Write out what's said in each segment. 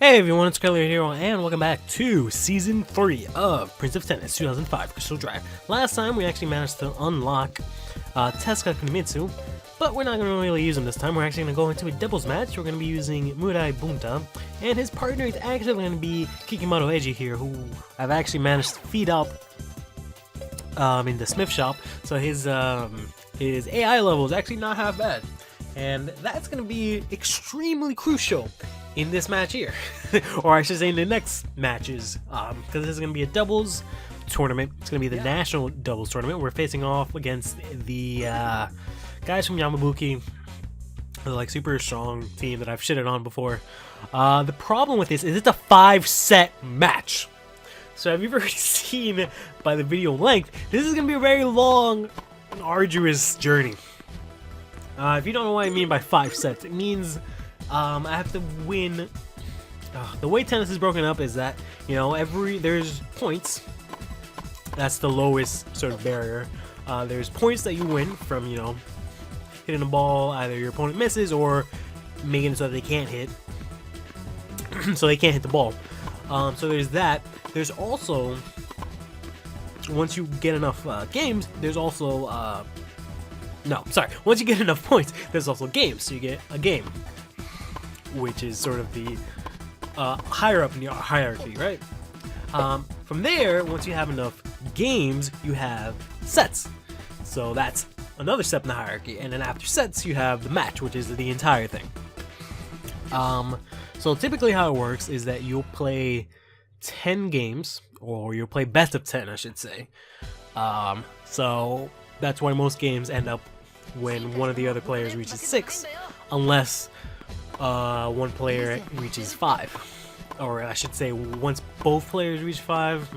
Hey everyone, it's CurlyHairedHero and welcome back to Season 3 of Prince of Tennis 2005 Crystal Drive. Last time we actually managed to unlock Tezuka Kunimitsu, but we're not going to really use him this time. We're actually going to go into a doubles match. We're going to be using Murai Bunta, and his partner is actually going to be Kikimoto Eiji here, who I've actually managed to feed up in the Smith shop, so his AI level is actually not half bad. And that's going to be extremely crucial in this match here, or I should say in the next matches, because this is going to be a doubles tournament. It's going to be the national doubles tournament. We're facing off against the guys from Yamabuki, the like super strong team that I've shitted on before. The problem with this is it's a 5-set match. So have you ever seen by the video length, this is going to be a very long and arduous journey. If you don't know what I mean by 5 sets, it means I have to win. The way tennis is broken up is that, you know, there's points. That's the lowest sort of barrier. There's points that you win from, you know, hitting the ball, either your opponent misses or making it so that they can't hit. So they can't hit the ball. So there's that. There's also, once you get enough games, there's also once you get enough points, there's also games. So you get a game, which is sort of the higher up in the hierarchy, right? From there, once you have enough games, you have sets. So that's another step in the hierarchy. And then after sets, you have the match, which is the entire thing. So typically how it works is that you'll play 10 games, or you'll play best of 10, I should say. So that's why most games end up when one of the other players reaches 6, unless one player reaches 5, or I should say once both players reach 5.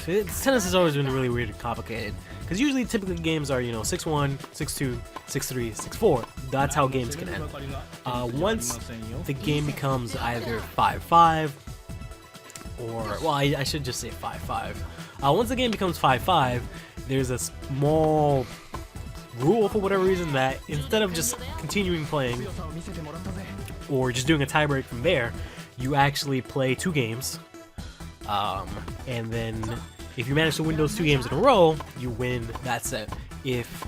Tennis has always been really weird and complicated, because usually typically games are, you know, 6-1, 6-2, 6-3, 6-4. That's how games can end. Once the game becomes either 5-5, or, well, I should just say 5-5. Once the game becomes 5-5, there's a small rule for whatever reason that instead of just continuing playing or just doing a tiebreak from there, you actually play 2 games, and then if you manage to win those 2 games in a row, you win that set. If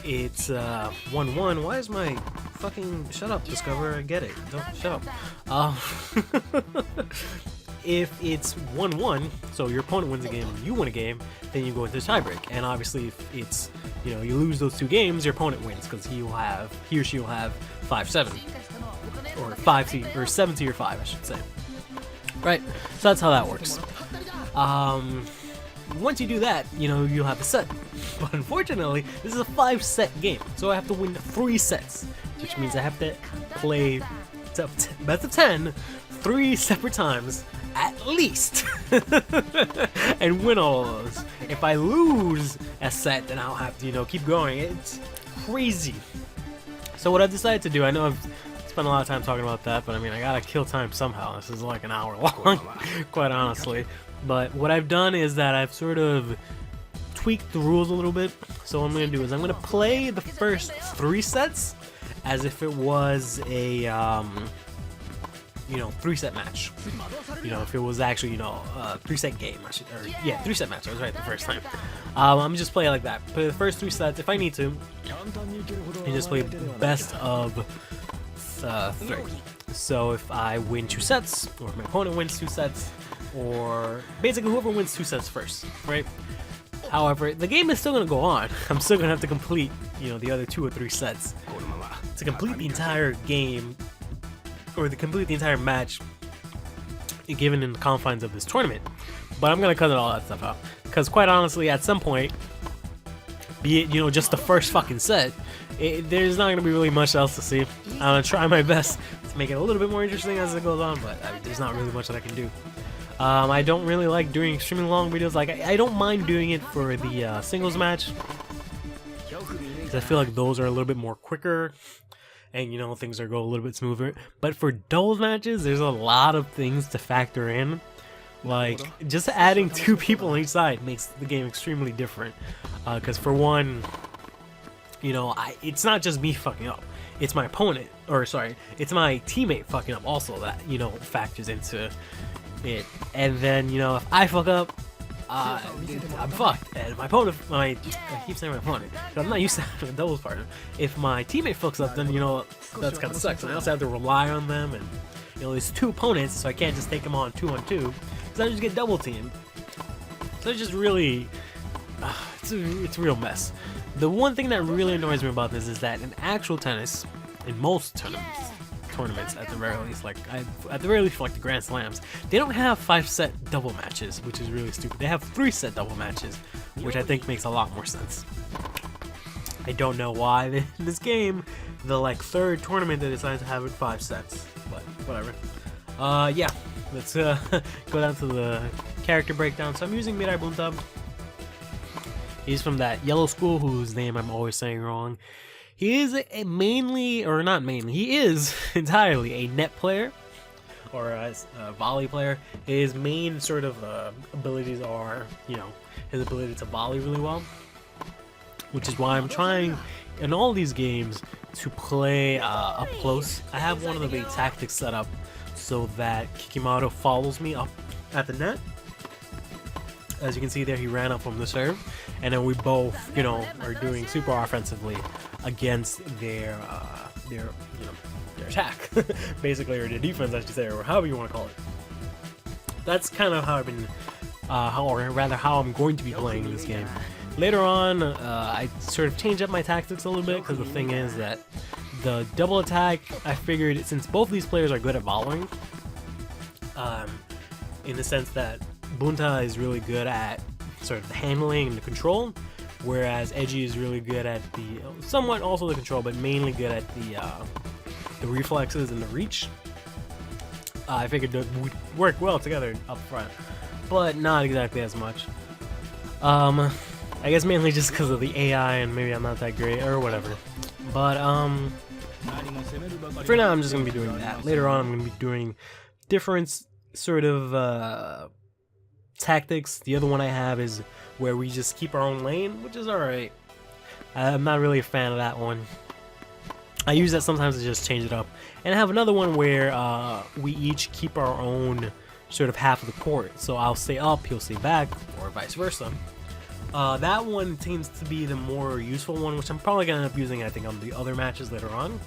it's 1-1, why is my fucking, shut up, Discover, I get it, don't shut up. If it's 1-1, so your opponent wins a game and you win a game, then you go into the tiebreak. And obviously, if it's, you know, you lose those 2 games, your opponent wins, because he or she will have 5-7, or 5 or 7 to your 5, I should say. Right. So that's how that works. Once you do that, you know, you'll have a set. But unfortunately, this is a 5-set game, so I have to win 3 sets, which means I have to play best of 10 3 separate times at least and win all of those. If I lose a set, then I'll have to, you know, keep going. It's crazy. So what I've decided to do, I know I've spent a lot of time talking about that, but I mean, I gotta kill time somehow. This is like an hour long, quite honestly. But what I've done is that I've sort of tweaked the rules a little bit. So what I'm gonna do is I'm gonna play the first 3 sets as if it was a you know, 3-set match. You know, if it was actually, you know, a 3-set game, 3-set match. I was right the first time. I'm just playing like that. Play the first 3 sets if I need to, and just play best of 3. So if I win 2 sets, or if my opponent wins 2 sets, or basically whoever wins 2 sets first, right? However, the game is still gonna go on. I'm still gonna have to complete, you know, the other 2 or 3 sets to complete the entire game, or to complete the entire match, given in the confines of this tournament. But I'm gonna cut all that stuff out, because quite honestly, at some point, be it, you know, just the first fucking set, there's not gonna be really much else to see. I'm gonna try my best to make it a little bit more interesting as it goes on, but there's not really much that I can do. I don't really like doing extremely long videos. Like, I don't mind doing it for the singles match, because I feel like those are a little bit more quicker, and, you know, things go a little bit smoother. But for doubles matches, there's a lot of things to factor in. Like, just adding 2 people on each side makes the game extremely different. Because for one, you know, it's not just me fucking up. it's my opponent, or sorry, it's my teammate fucking up also that, you know, factors into it. And then, you know, if I fuck up, I'm fucked. And my opponent, I keep saying my opponent, but I'm not used to having a doubles partner. If my teammate fucks up, then, you know, that's kind of sucks. And I also have to rely on them, and, you know, there's 2 opponents, so I can't just take them on 2-on-2, because I just get double teamed. So it's just really, it's a real mess. The one thing that really annoys me about this is that in actual tennis, in most tournaments at the very least, like at the very least for like the Grand Slams, they don't have 5-set double matches, which is really stupid. They have 3-set double matches, which I think makes a lot more sense. I don't know why in this game, the like 3rd tournament they decided to have it 5 sets, but whatever. Yeah, let's go down to the character breakdown. So I'm using Mirai Bunta. He's from that yellow school whose name I'm always saying wrong. He is he is entirely a net player, or a volley player. His main sort of abilities are, you know, his ability to volley really well, which is why I'm trying in all these games to play up close. I have one of the tactics set up so that Kikimoto follows me up at the net. As you can see there, he ran up from the serve, and then we both, you know, are doing super offensively against their attack, basically, or their defense, I should say, or however you want to call it. That's kind of how I've been, how I'm going to be playing this game. Later on, I sort of changed up my tactics a little bit, because the thing is that the double attack, I figured, since both these players are good at volleying, in the sense that Bunta is really good at sort of the handling and the control, whereas Edgy is really good at the, somewhat also the control, but mainly good at the reflexes and the reach. I figured they would work well together up front, but not exactly as much. I guess mainly just because of the AI, and maybe I'm not that great or whatever. But for now I'm just gonna be doing that. Later on I'm gonna be doing different sort of tactics. The other one I have is where we just keep our own lane, which is alright. I'm not really a fan of that one. I use that sometimes to just change it up. And I have another one where we each keep our own sort of half of the court. So I'll stay up, he'll stay back, or vice versa. That one seems to be the more useful one, which I'm probably going to end up using, I think, on the other matches later on.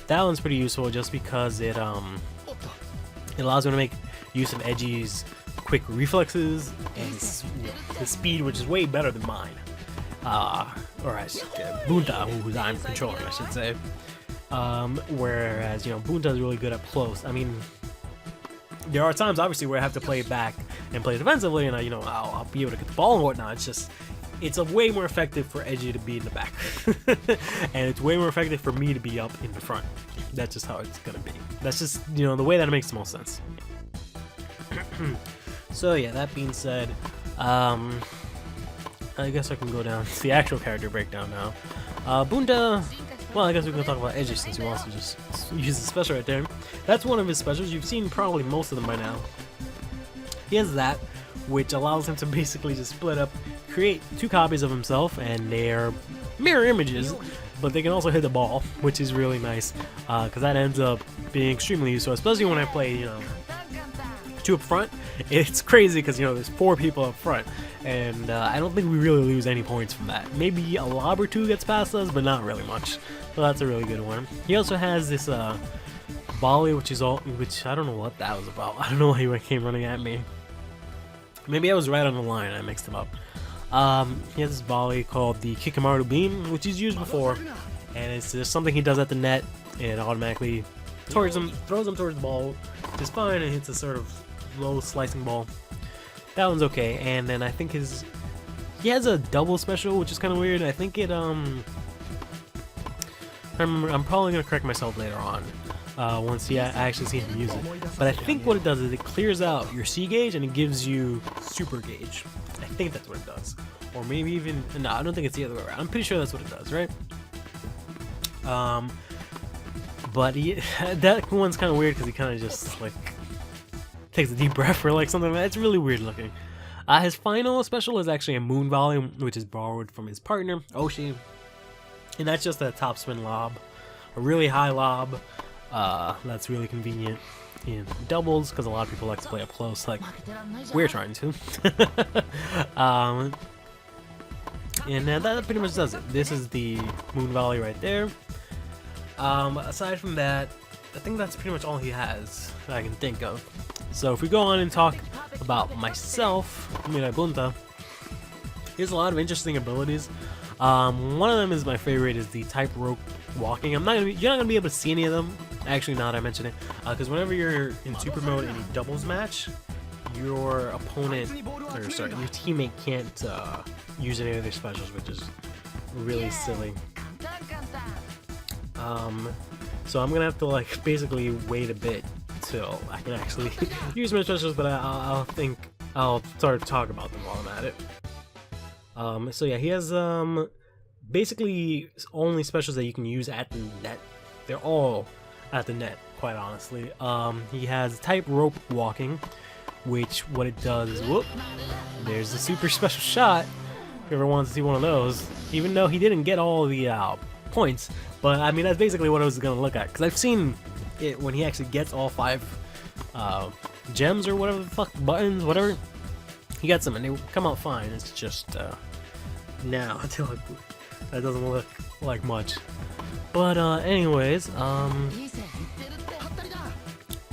That one's pretty useful just because it allows me to make use of Edgy's quick reflexes and his speed, which is way better than mine. Or I should Bunta, who I'm controlling, I should say. Whereas, you know, Bunta is really good up close. I mean, there are times, obviously, where I have to play back and play defensively, and I'll be able to get the ball and whatnot. It's just, it's a way more effective for Edgy to be in the back, and it's way more effective for me to be up in the front. That's just how it's gonna be. That's just, you know, the way that it makes the most sense. So yeah, that being said, I guess I can go down to the actual character breakdown now. Bunta, well, I guess we can talk about Edgy since he wants to just use the special right there. That's one of his specials. You've seen probably most of them by now. He has that, which allows him to basically just split up, create 2 copies of himself, and they're mirror images, but they can also hit the ball, which is really nice, because that ends up being extremely useful, especially when I play, you know, 2 up front. It's crazy because, you know, there's 4 people up front, and I don't think we really lose any points from that. Maybe a lob or 2 gets past us, but not really much. So that's a really good one. He also has this volley, which I don't know what that was about. I don't know why he came running at me. Maybe I was right on the line. I mixed him up. He has this volley called the Kikimoto Beam, which he's used before, and it's just something he does at the net, and it automatically throws him towards the ball, which is fine, and hits a sort of low slicing ball. That one's okay. And then I think he has a double special, which is kind of weird. I think it I'm probably gonna correct myself later on once I actually see him use it. But I think what it does is it clears out your C gauge and it gives you super gauge. I think that's what it does, or maybe even no. I don't think it's the other way around. I'm pretty sure that's what it does, right? But that one's kind of weird because he kind of just like takes a deep breath or like something like that. It's really weird looking. His final special is actually a moon volley, which is borrowed from his partner, Oshi. And that's just a top spin lob, a really high lob. That's really convenient in doubles because a lot of people like to play up close, like we're trying to. And that pretty much does it. This is the Moon Volley right there. Aside from that, I think that's pretty much all he has that I can think of. So if we go on and talk about myself, Bunta, he has a lot of interesting abilities. One of them is my favorite, is the type rope walking. You're not gonna be able to see any of them. Actually, now that I mention it, because whenever you're in super mode in a doubles match, your opponent, or sorry, your teammate can't use any of their specials, which is really silly. So I'm gonna have to like basically wait a bit till I can actually use my specials, but I'll start to talk about them while I'm at it. So yeah, he has basically only specials that you can use at the net. They're all at the net, quite honestly. He has type rope walking, which what it does is, whoop, there's the super special shot. If ever wants to see one of those, even though he didn't get all the points, but I mean that's basically what I was gonna look at, because I've seen it when he actually gets all 5 gems or whatever the fuck, buttons, whatever, he gets them and they come out fine. It's just now until that doesn't look like much. But anyways,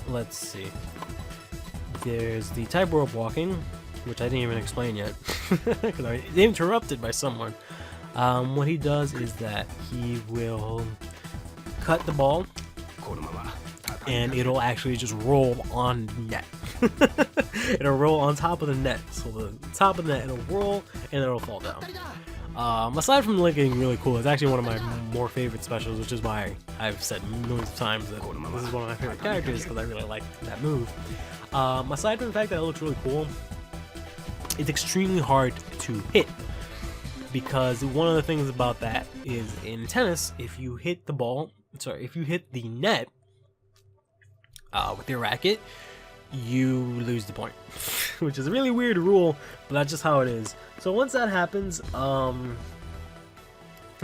let's see. There's the type rope walking, which I didn't even explain yet because I was interrupted by someone. What he does is that he will cut the ball and it'll actually just roll on net. It'll roll on top of the net. So the top of the net, it'll roll and it'll fall down. Aside from looking really cool, it's actually one of my more favorite specials, which is why I've said millions of times that this is one of my favorite characters, because I really like that move. Aside from the fact that it looks really cool, it's extremely hard to hit, because one of the things about that is in tennis, if you hit the net with your racket, you lose the point, which is a really weird rule, but that's just how it is. So once that happens, if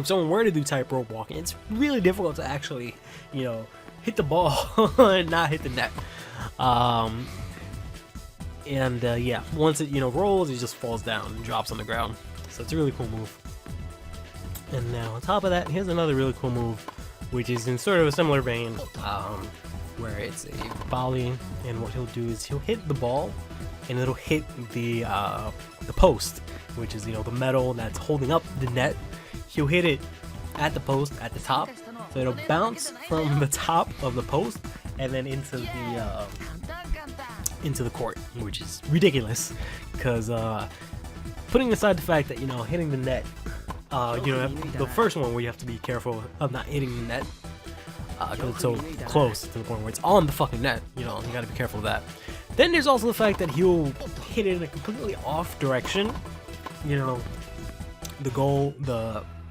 someone were to do type rope walking, it's really difficult to actually, hit the ball and not hit the net. Yeah, once it rolls, it just falls down and drops on the ground. So it's a really cool move. And now on top of that, here's another really cool move, which is in sort of a similar vein, where it's a volley, and what he'll do is he'll hit the ball and it'll hit the post, which is the metal that's holding up the net. He'll hit it at the post at the top, so it'll bounce from the top of the post and then into the court, which is ridiculous, because putting aside the fact that hitting the net, the first one where you have to be careful of not hitting the net, because it's so close to the point where it's on the fucking net, you gotta be careful of that. Then there's also the fact that he'll hit it in a completely off direction, the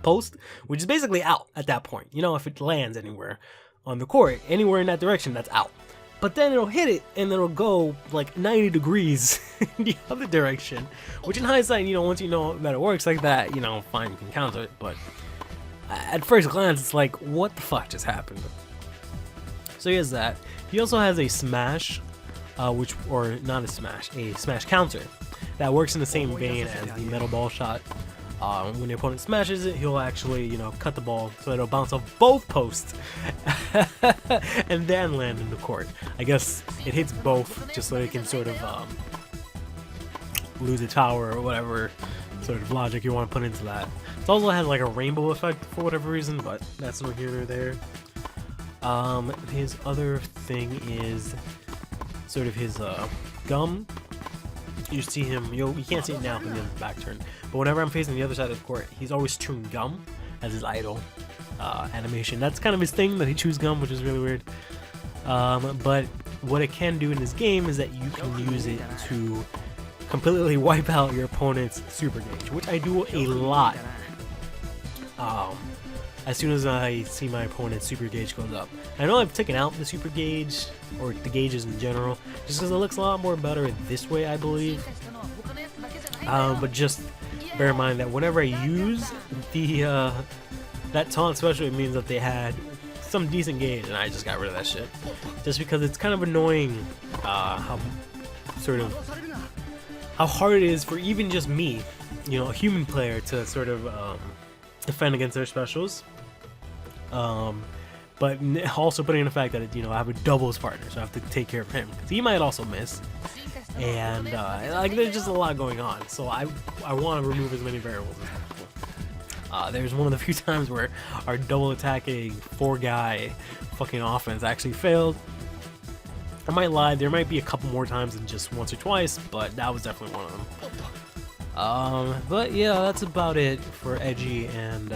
post, which is basically out at that point. If it lands anywhere on the court, anywhere in that direction, that's out. But then it'll hit it and it'll go like 90 degrees in the other direction, which in hindsight, once you know that it works like that, fine, you can counter it, but at first glance, it's like, what the fuck just happened? So he has that. He also has a smash, a smash counter that works in the same vein as the metal ball shot. When your opponent smashes it, he'll actually, cut the ball so it'll bounce off both posts and then land in the court. I guess it hits both just so it can sort of lose a tower or whatever sort of logic you want to put into that. It also has like a rainbow effect for whatever reason, but that's no here nor there. His other thing is sort of his gum. You see him, you can't see it now because he has his back turned, but whenever I'm facing the other side of the court, he's always chewing gum as his idle animation. That's kind of his thing, that he chews gum, which is really weird. But what it can do in this game is that you can use it to completely wipe out your opponent's super gauge, which I do a lot. As soon as I see my opponent's super gauge goes up. I know I've taken out the super gauge, or the gauges in general, just because it looks a lot more better this way, I believe. But just bear in mind that whenever I use the that taunt special, it means that they had some decent gauge, and I just got rid of that shit. Just because it's kind of annoying how hard it is for even just me, you know, a human player, to sort of defend against their specials. But also putting in the fact that, you know, I have a doubles partner, so I have to take care of him, because he might also miss. And like, there's just a lot going on, so I want to remove as many variables as possible. There's one of the few times where our double attacking 4-guy fucking offense actually failed. I might lie, there might be a couple more times than just once or twice, but that was definitely one of them. But yeah, that's about it for Edgy and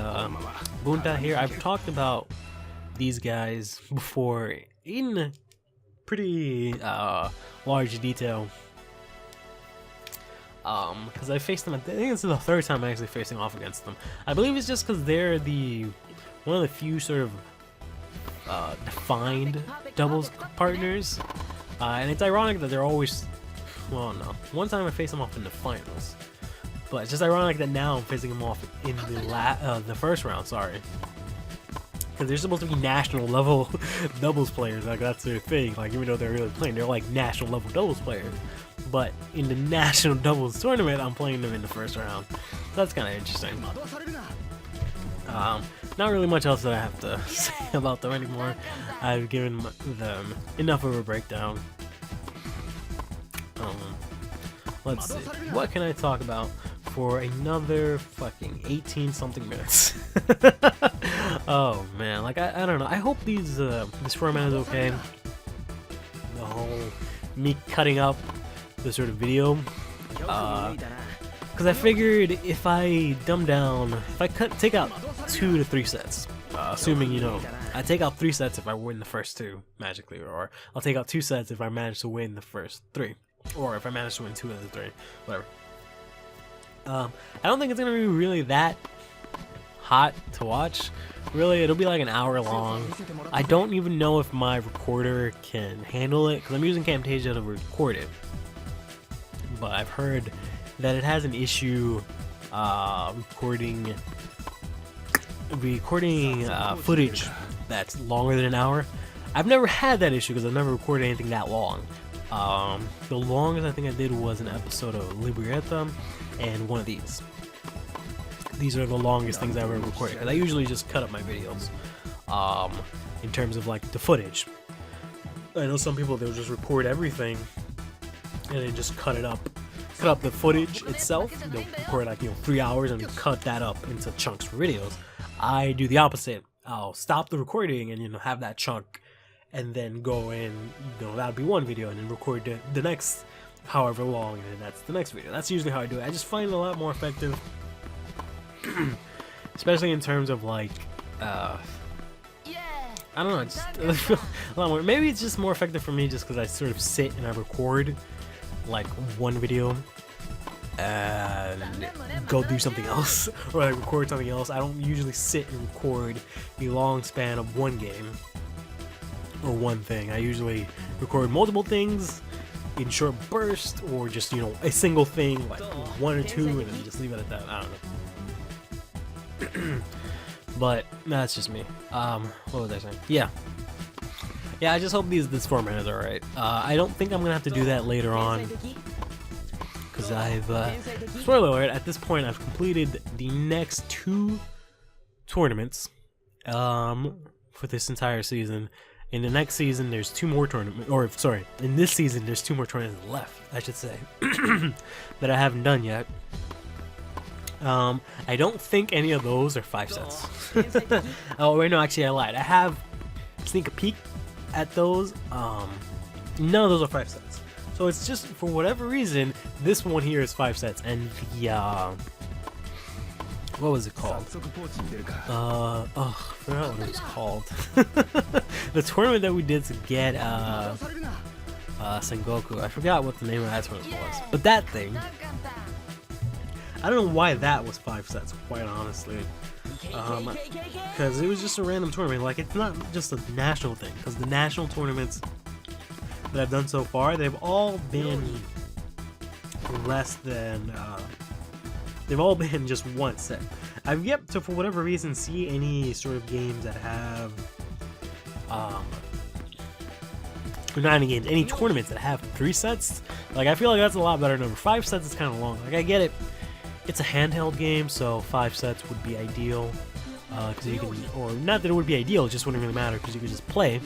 Bunta here. I've talked about these guys before in pretty large detail. Because I faced them, I think this is the third time I actually facing off against them. I believe it's just because they're one of the few sort of defined doubles partners, and it's ironic that they're always, well, no, one time I faced them off in the finals, but it's just ironic that now I'm facing them off in the first round, sorry, because they're supposed to be national level doubles players, like that's their thing, like even though they're really playing, they're like national level doubles players. But in the national doubles tournament, I'm playing them in the first round. So that's kind of interesting. Not really much else that I have to say about them anymore. I've given them enough of a breakdown. Let's see. What can I talk about for another fucking 18 something minutes? Oh man, like I don't know. I hope this format is okay. The whole me cutting up the sort of video, because I figured if I dumb down, if I take out 2 to 3 sets, assuming, you know, I take out 3 sets if I win the first 2 magically, or I'll take out 2 sets if I manage to win the first 3, or if I manage to win 2 of the 3, whatever. I don't think it's gonna be really that hot to watch. Really, it'll be like an hour long. I don't even know if my recorder can handle it, because I'm using Camtasia to record it. But I've heard that it has an issue recording footage that's longer than an hour. I've never had that issue because I've never recorded anything that long. The longest I think I did was an episode of Librieta and one of these. These are the longest things I've ever recorded, because I usually just cut up my videos in terms of like the footage. I know some people, they'll just record everything and then just cut up the footage itself. They'll record like, you know, 3 hours and cut that up into chunks for videos. I do the opposite. I'll stop the recording and, you know, have that chunk, and then go in, you know, that'll be one video, and then record the next however long, and then that's the next video. That's usually how I do it. I just find it a lot more effective, especially in terms of like I don't know, just a lot more. Maybe it's just more effective for me just because I sort of sit and I record like one video and go do something else, or I record something else. I don't usually sit and record the long span of one game or one thing. I usually record multiple things in short bursts, or just, you know, a single thing, like 1 or 2, and then just leave it at that. I don't know. But that's just me. What was I saying? Yeah, I just hope this format is alright. I don't think I'm gonna have to do that later on, because I've spoiler alert, at this point I've completed the next 2 tournaments for this entire season. In the next season there's 2 more tournaments, or sorry, in this season there's 2 more tournaments left, I should say, that I haven't done yet. I don't think any of those are 5 sets. Oh wait, no, actually I lied. I have sneak a peek at those. None of those are 5 sets. So it's just, for whatever reason, this one here is 5 sets, and the what was it called? I forgot what it was called. The tournament that we did to get Sengoku. I forgot what the name of that tournament was. But that thing, I don't know why that was 5 sets, quite honestly. Because it was just a random tournament. Like, it's not just a national thing. Because the national tournaments that I've done so far, they've all been less than, they've all been just 1 set. I've yet to, for whatever reason, see any sort of games that have or not any games, any tournaments that have 3 sets. Like, I feel like that's a lot better number. 5 sets is kind of long. Like, I get it. It's a handheld game, so 5 sets would be ideal. Because you can, or not that it would be ideal, it just wouldn't really matter because you could just play.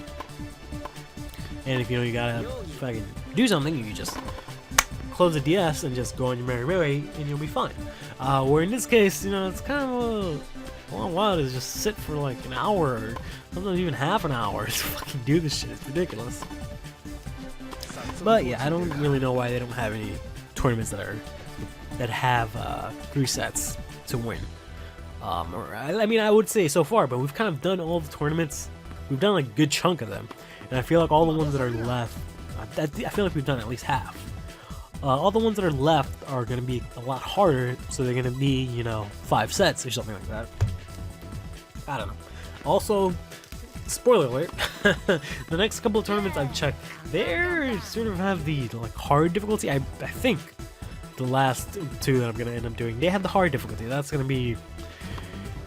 And if you know you gotta fucking do something, you can just close the DS and just go on your merry way, and you'll be fine. Where in this case, you know, it's kind of a long while to just sit for like an hour, or sometimes even half an hour to fucking do this shit. It's ridiculous. But yeah, I don't really know why they don't have any tournaments that have 3 sets to win. I mean, I would say so far, but we've kind of done all the tournaments. We've done like a good chunk of them, and I feel like all the ones that are left, I feel like we've done at least half. All the ones that are left are going to be a lot harder, so they're going to be, you know, 5 sets or something like that. I don't know. Also, spoiler alert, the next couple of tournaments I've checked, they sort of have the like hard difficulty. I think the last 2 that I'm going to end up doing, they have the hard difficulty. That's going to be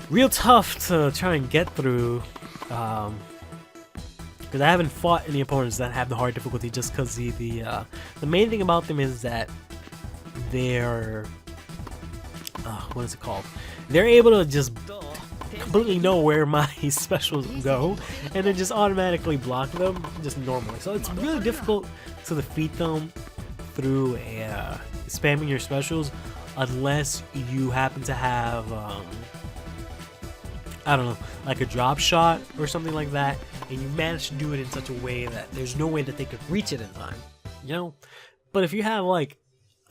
real tough to try and get through, because I haven't fought any opponents that have the hard difficulty, just because the main thing about them is that they're what is it called? They're able to just completely know where my specials go and then just automatically block them just normally. So it's really difficult to defeat them through spamming your specials unless you happen to have I don't know, like a drop shot or something like that, and you manage to do it in such a way that there's no way that they could reach it in time, you know? But if you have like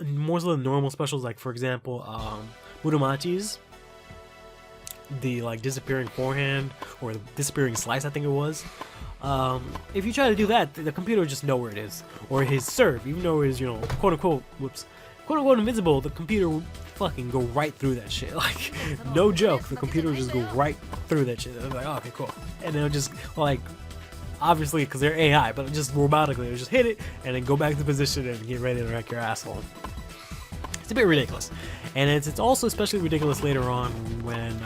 more of the normal specials, like for example, Muromachi's, the like disappearing forehand or the disappearing slice, I think it was. If you try to do that, the computer will just know where it is, or his serve, even though it's, you know, quote unquote invincible, the computer will fucking go right through that shit. Like, no joke, the computer will just go right through that shit. They're like, oh, okay, cool, and they'll just like, obviously because they're AI, but just robotically, they'll just hit it and then go back to position and get ready to wreck your asshole. It's a bit ridiculous, and it's also especially ridiculous later on when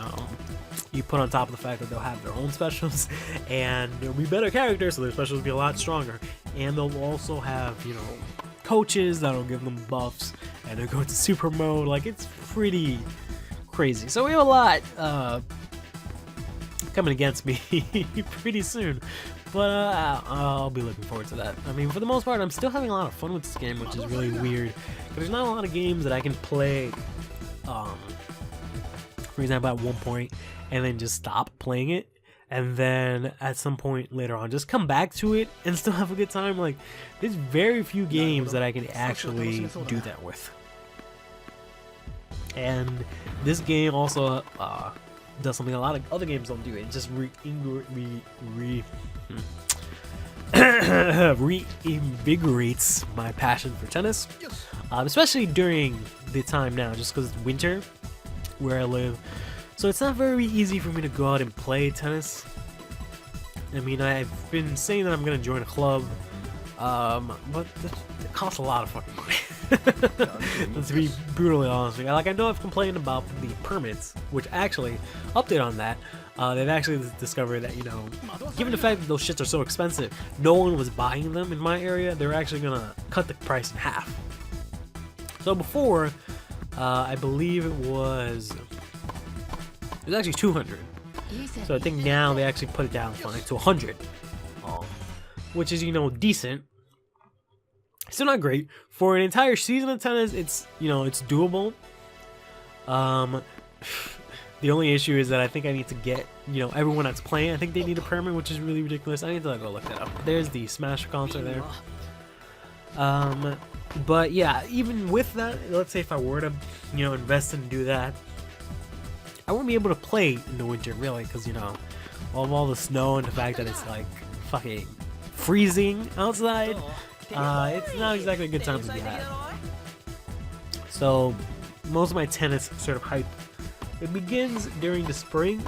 you put on top of the fact that they'll have their own specials, and there'll be better characters, so their specials will be a lot stronger, and they'll also have, you know, coaches that'll give them buffs, and they'll go into super mode. Like, it's pretty crazy. So we have a lot coming against me pretty soon, but I'll be looking forward to that. I mean, for the most part, I'm still having a lot of fun with this game, which is really weird. There's not a lot of games that I can play, for example, at one point, and then just stop playing it, and then at some point later on just come back to it and still have a good time. Like, there's very few games that I can actually do that with. And this game also does something a lot of other games don't do. It just reinvigorates my passion for tennis, especially during the time now, just because it's winter where I live. So it's not very easy for me to go out and play tennis. I mean, I've been saying that I'm going to join a club, but it costs a lot of fucking money. Let's be brutally honest with you. Like, I know I've complained about the permits, which actually, update on that, they've actually discovered that, you know, given the fact that those shits are so expensive, no one was buying them in my area, they're actually going to cut the price in half. So before, I believe it was actually 200. So I think now they actually put it down to 100, which is, you know, decent. Still not great for an entire season of tennis. It's, you know, it's doable. The only issue is that I think I need to get, you know, everyone that's playing, I think they need a permit, which is really ridiculous. I need to go look that up. There's the Smash concert there. But yeah, even with that, let's say if I were to, you know, invest and do that, I won't be able to play in the winter, really, because, you know, all the snow and the fact that it's like fucking freezing outside, it's not exactly a good time to do that. So most of my tennis sort of hype, it begins during the spring,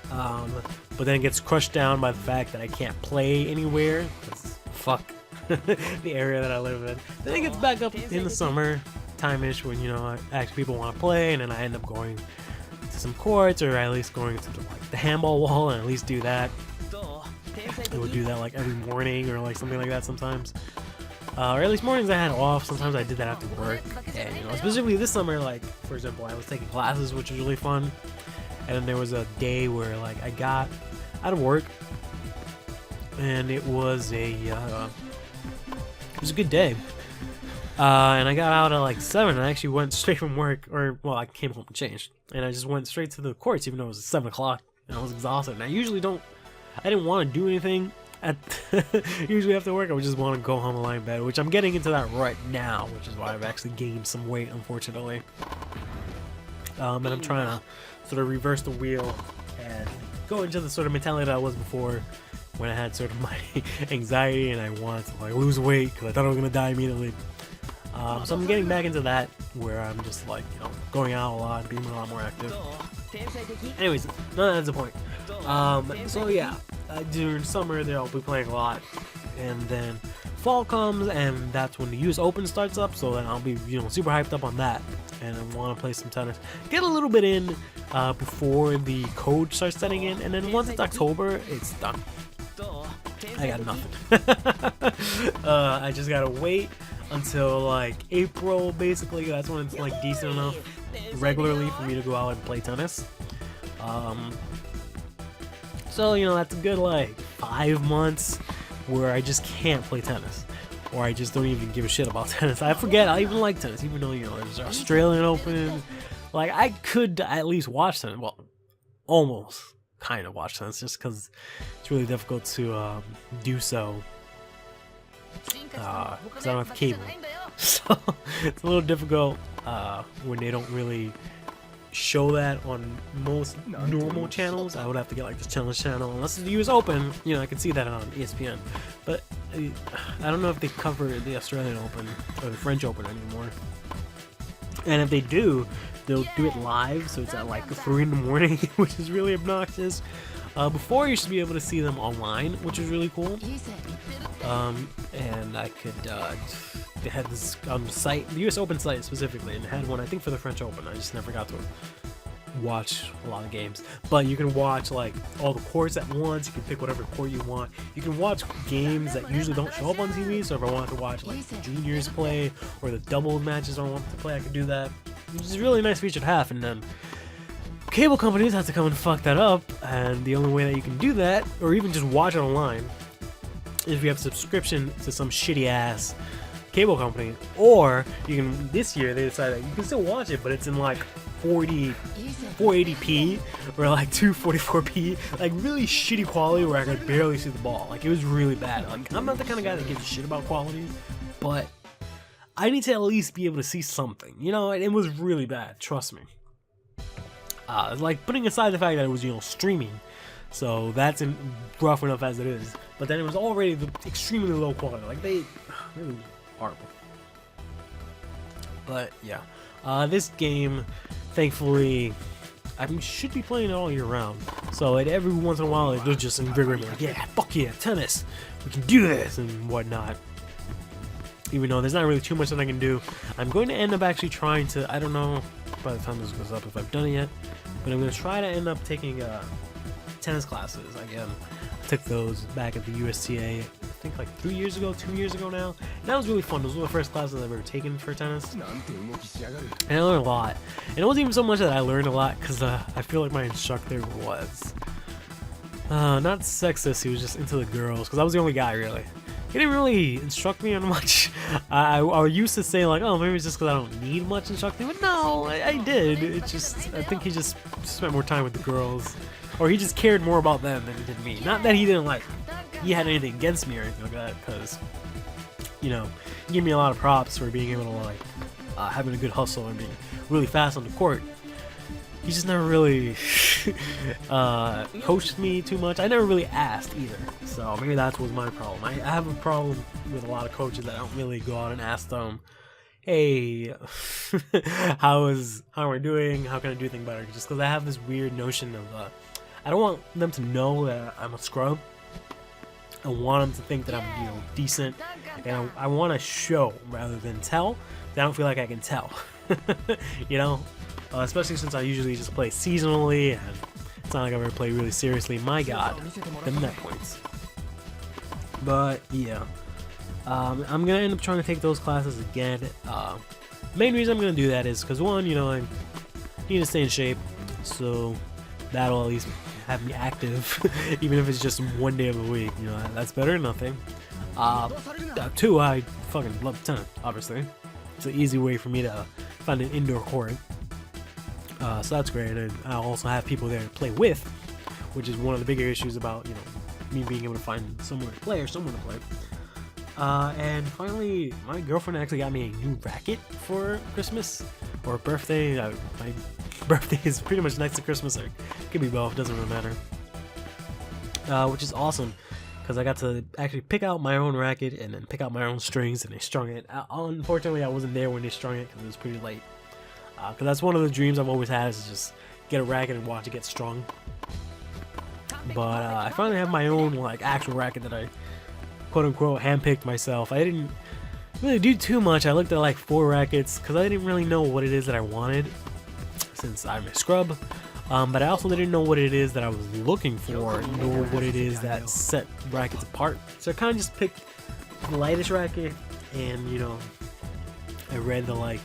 but then it gets crushed down by the fact that I can't play anywhere, because fuck the area that I live in. Then it gets back up in the summer time-ish when, you know, actually people want to play, and then I end up going to some courts, or at least going to the handball wall and at least do that. I would do that like every morning or like something like that sometimes. Or at least mornings I had off. Sometimes I did that after work. And you know, specifically this summer, like for example, I was taking classes, which was really fun. And then there was a day where like I got out of work, and it was a good day. And I got out at like 7. I actually went straight from work, or well, I came home and changed, and I just went straight to the courts, even though it was 7 o'clock, and I was exhausted. And I didn't want to do anything at usually after work. I would just want to go home and lie in bed, which I'm getting into that right now, which is why I've actually gained some weight, unfortunately. And I'm trying to sort of reverse the wheel and go into the sort of mentality that I was before, when I had sort of my anxiety and I wanted to like lose weight because I thought I was gonna die immediately. So I'm getting back into that, where I'm just like, you know, going out a lot, being a lot more active. Anyways, none of that's the point. So yeah, during summer I'll be playing a lot, and then fall comes, and that's when the US Open starts up. So then I'll be, you know, super hyped up on that, and I want to play some tennis, get a little bit in before the code starts setting in, and then once it's October, it's done. I got nothing. I just gotta wait until like April, basically. That's when it's like decent enough regularly for me to go out and play tennis. So you know, that's a good like 5 months where I just can't play tennis, or I just don't even give a shit about tennis. I forget I even like tennis, even though, you know, there's the Australian Open. Like, I could at least watch tennis. Well, almost kind of watch tennis, just because it's really difficult to do so. Because I don't have cable, so it's a little difficult when they don't really show that on most normal channels. I would have to get like the challenge channel, unless it's the US Open. You know, I can see that on ESPN, but I don't know if they cover the Australian Open or the French Open anymore. And if they do, they'll do it live, so it's at like 3 in the morning, which is really obnoxious. Before, you used to be able to see them online, which is really cool. And I could, they had this site, the US Open site specifically, and it had one, I think, for the French Open. I just never got to watch a lot of games. But you can watch like all the courts at once. You can pick whatever court you want. You can watch games that usually don't show up on TV. So if I wanted to watch like the juniors play, or the double matches I wanted to play, I could do that. Which is a really nice feature to have. And then cable companies have to come and fuck that up, and the only way that you can do that, or even just watch it online, is if you have a subscription to some shitty ass cable company. Or you can, this year they decided that you can still watch it, but it's in like 480p or like 244p, like really shitty quality where I could barely see the ball. Like, it was really bad. Like, I'm not the kind of guy that gives a shit about quality, but I need to at least be able to see something, you know. And it was really bad, trust me. Like, putting aside the fact that it was, you know, streaming, so that's rough enough as it is, but then it was already extremely low quality. Like, it was horrible. But yeah, this game, thankfully, I should be playing it all year round. So every once in a while, it'll just invigorate me, like, yeah, fuck yeah, tennis, we can do this and whatnot. Even though there's not really too much that I can do, I'm going to end up actually trying to, I don't know by the time this goes up if I've done it yet, but I'm going to try to end up taking tennis classes again. I took those back at the USTA, I think like 2 years ago now, and that was really fun. Those were the first classes I've ever taken for tennis, and I learned a lot. And it wasn't even so much that I learned a lot, because I feel like my instructor was not sexist, he was just into the girls, because I was the only guy really. He didn't really instruct me on much. I used to say like, oh, maybe it's just because I don't need much instructing, but no, I did. It just, I think he just spent more time with the girls, or he just cared more about them than he did me. Not that he didn't like, he had anything against me or anything like that, because, you know, he gave me a lot of props for being able to like, having a good hustle and being really fast on the court. He just never really coached me too much. I never really asked either, so maybe that was my problem. I have a problem with a lot of coaches that I don't really go out and ask them, hey, how am I doing? How can I do things better? Just because I have this weird notion of, I don't want them to know that I'm a scrub. I want them to think that I'm, you know, decent, and I want to show rather than tell. I don't feel like I can tell, you know. Especially since I usually just play seasonally, and it's not like I've ever played really seriously. My god, the net points. But yeah, I'm gonna end up trying to take those classes again. Main reason I'm gonna do that is because one, you know, I need to stay in shape, so that'll at least have me active, even if it's just one day of the week. You know, that's better than nothing. Two, I fucking love tennis. Obviously, it's an easy way for me to find an indoor court. So that's great, and I also have people there to play with, which is one of the bigger issues about, you know, me being able to find somewhere to play or someone to play. And finally, my girlfriend actually got me a new racket for Christmas or birthday. My birthday is pretty much next to Christmas, or it could be both, doesn't really matter. Which is awesome, because I got to actually pick out my own racket and then pick out my own strings, and they strung it. Unfortunately, I wasn't there when they strung it because it was pretty late. Because that's one of the dreams I've always had, is just get a racket and watch it get strung. But I finally have my own like actual racket that I quote-unquote handpicked myself. I didn't really do too much. I looked at like 4 rackets because I didn't really know what it is that I wanted, since I'm a scrub. But I also didn't know what it is that I was looking for, nor what it is that set rackets apart. So I kind of just picked the lightest racket, and you know, I read the like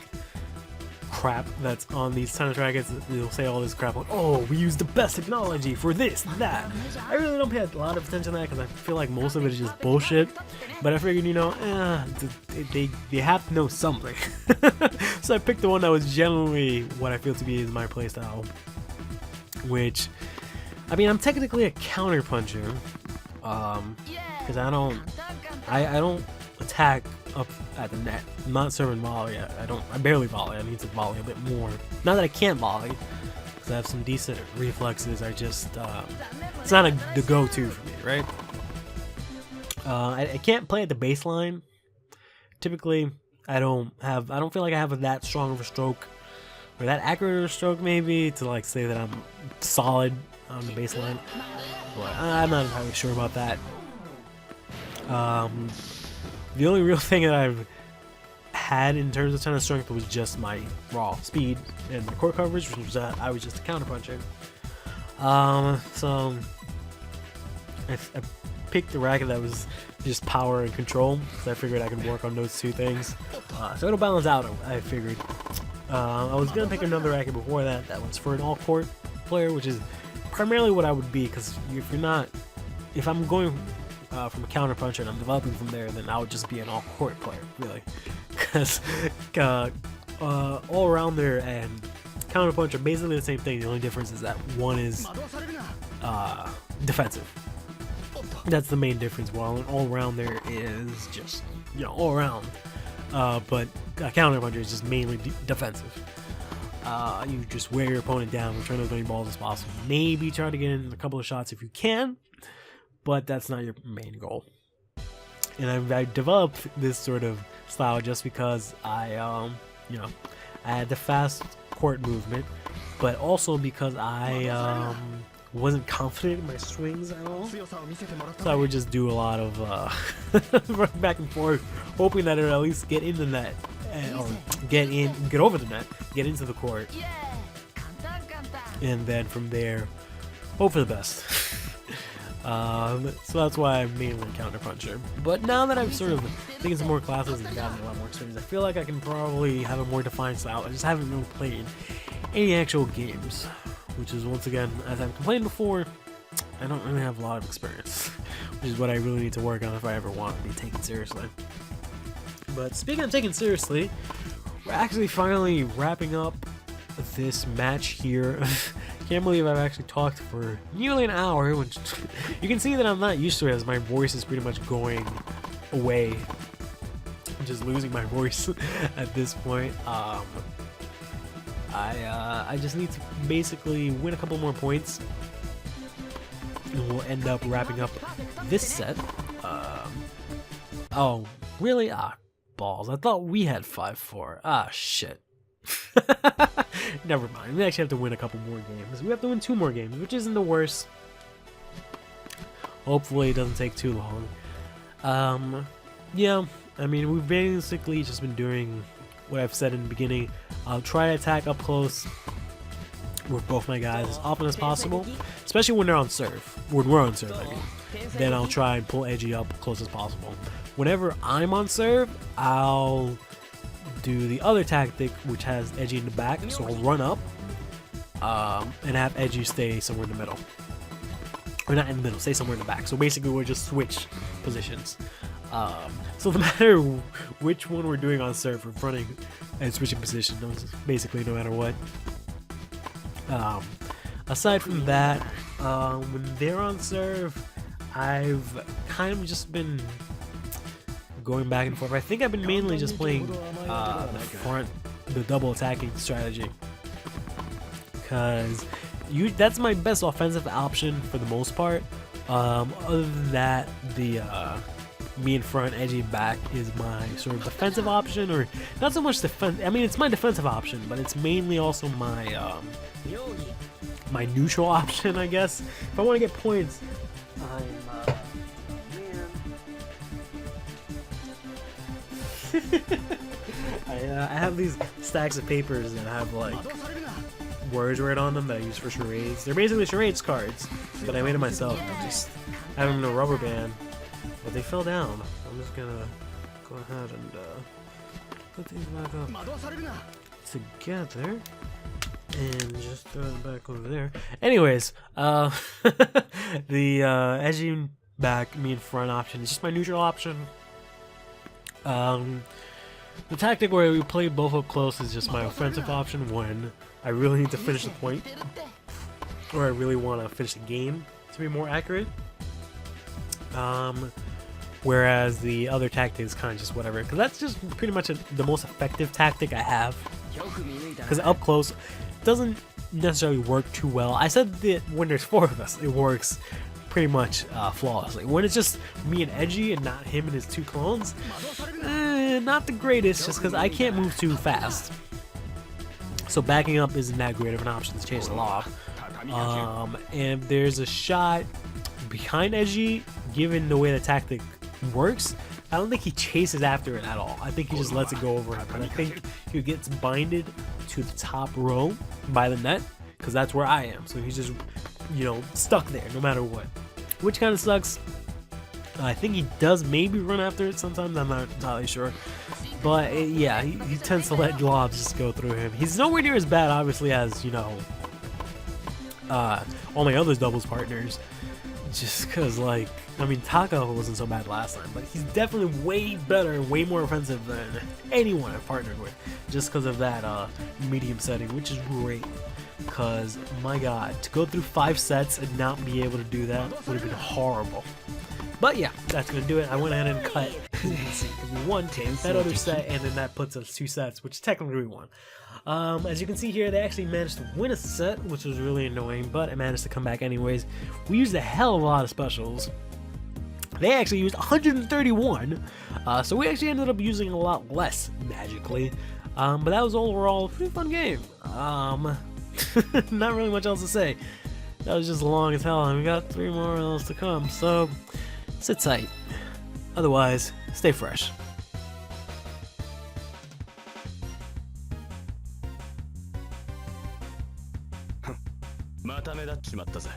crap that's on these tennis rackets. They'll say all this crap like, oh, we use the best technology for this and that. I really don't pay a lot of attention to that because I feel like most of it is just bullshit. But I figured, you know, they have to know something. So I picked the one that was generally what I feel to be is my playstyle. Which, I mean, I'm technically a counter puncher, because I don't attack up at the net. I'm not serving volley. I barely volley. I need to volley a bit more. Not that I can't volley, because I have some decent reflexes. I just it's not the go-to for me, right? I can't play at the baseline. Typically, I don't feel like I have that strong of a stroke, or that accurate of a stroke, maybe, to like say that I'm solid on the baseline. But I'm not entirely sure about that. The only real thing that I've had in terms of tennis strength was just my raw speed and my court coverage, which was I was just a counter puncher. So I picked the racket that was just power and control, because I figured I could work on those two things. So it'll balance out, I figured. I was gonna pick another racket before that. That was for an all-court player, which is primarily what I would be. Because if I'm going from a counter puncher and I'm developing from there, then I would just be an all-court player, really. Because all around there and counter punch are basically the same thing. The only difference is that one is defensive. That's the main difference. While an all-around there is just, you know, all around. But a counter puncher is just mainly defensive. You just wear your opponent down, return as many balls as possible. Maybe try to get in a couple of shots if you can, but that's not your main goal. And I developed this sort of style just because I had the fast court movement, but also because I wasn't confident in my swings at all. So I would just do a lot of back and forth, hoping that it would at least get in the net, or get over the net, get into the court, and then from there, hope for the best. So that's why I'm mainly a counter puncher. But now that I've sort of taken some more classes and gotten a lot more experience, I feel like I can probably have a more defined style. I just haven't really played any actual games, which is, once again, as I've complained before, I don't really have a lot of experience, which is what I really need to work on if I ever want to be taken seriously. But speaking of taken seriously, we're actually finally wrapping up this match here. Can't believe I've actually talked for nearly an hour, which you can see that I'm not used to it, as my voice is pretty much going away. I'm just losing my voice at this point. I just need to basically win a couple more points, and we'll end up wrapping up this set. Oh, really? Ah, balls. I thought we had 5-4. Ah, shit. Never mind. We actually have to win a couple more games. We have to win 2 more games, which isn't the worst. Hopefully it doesn't take too long. Yeah, I mean, we've basically just been doing what I've said in the beginning. I'll try to attack up close, with both my guys as often as possible, especially when they're on serve. When we're on serve, I mean. Then I'll try and pull Edgy up close as possible. Whenever I'm on serve, I'll do the other tactic, which has Edgy in the back, so I'll run up and have Edgy stay somewhere in the middle. Or not in the middle, stay somewhere in the back. So basically we'll just switch positions. So no matter which one we're doing on serve, we're running and switching positions, basically no matter what. Aside from that, when they're on serve, I've kind of just been going back and forth. I think I've been mainly just playing the double attacking strategy, because that's my best offensive option for the most part. Other than that, the me in front, Edgy back is my sort of defensive option, or not so much defense. I mean, it's my defensive option, but it's mainly also my my neutral option, I guess. If I want to get points, I have these stacks of papers that have like words right on them that I use for charades. They're basically charades cards, but I made them myself. I just have them in a rubber band, but they fell down. I'm just gonna go ahead and put these back up together and just throw it back over there. Anyways, the Edgy back, me in front option is just my neutral option. The tactic where we play both up close is just my offensive option when I really need to finish the point, or I really want to finish the game, to be more accurate. Whereas the other tactic is kind of just whatever, because that's just pretty much the most effective tactic I have. Because up close doesn't necessarily work too well. I said that when there's 4 of us, it works pretty much flawlessly. When it's just me and Edgy and not him and his 2 clones, not the greatest, just because I can't move too fast. So backing up isn't that great of an option to chase the law. And there's a shot behind Edgy, given the way the tactic works, I don't think he chases after it at all. I think he just lets it go over him. And I think he gets binded to the top row by the net, because that's where I am. So he's just, you know, stuck there no matter what, which kind of sucks. I think he does maybe run after it sometimes, I'm not entirely sure. But yeah, he tends to let globs just go through him. He's nowhere near as bad, obviously, as, you know, all my other doubles partners. Just because, like, I mean, Taka wasn't so bad last time, but he's definitely way better, way more offensive than anyone I've partnered with. Just because of that medium setting, which is great. Because, my god, to go through 5 sets and not be able to do that would have been horrible. But yeah, that's going to do it. I went ahead and cut, as you can see, because we won that other set, and then that puts us 2 sets, which technically we won. As you can see here, they actually managed to win a set, which was really annoying, but it managed to come back anyways. We used a hell of a lot of specials. They actually used 131, so we actually ended up using a lot less, magically. But that was overall a pretty fun game. Not really much else to say. That was just long as hell, and we got 3 more of those to come, so sit tight. Otherwise, stay fresh. また目立っちまったぜ。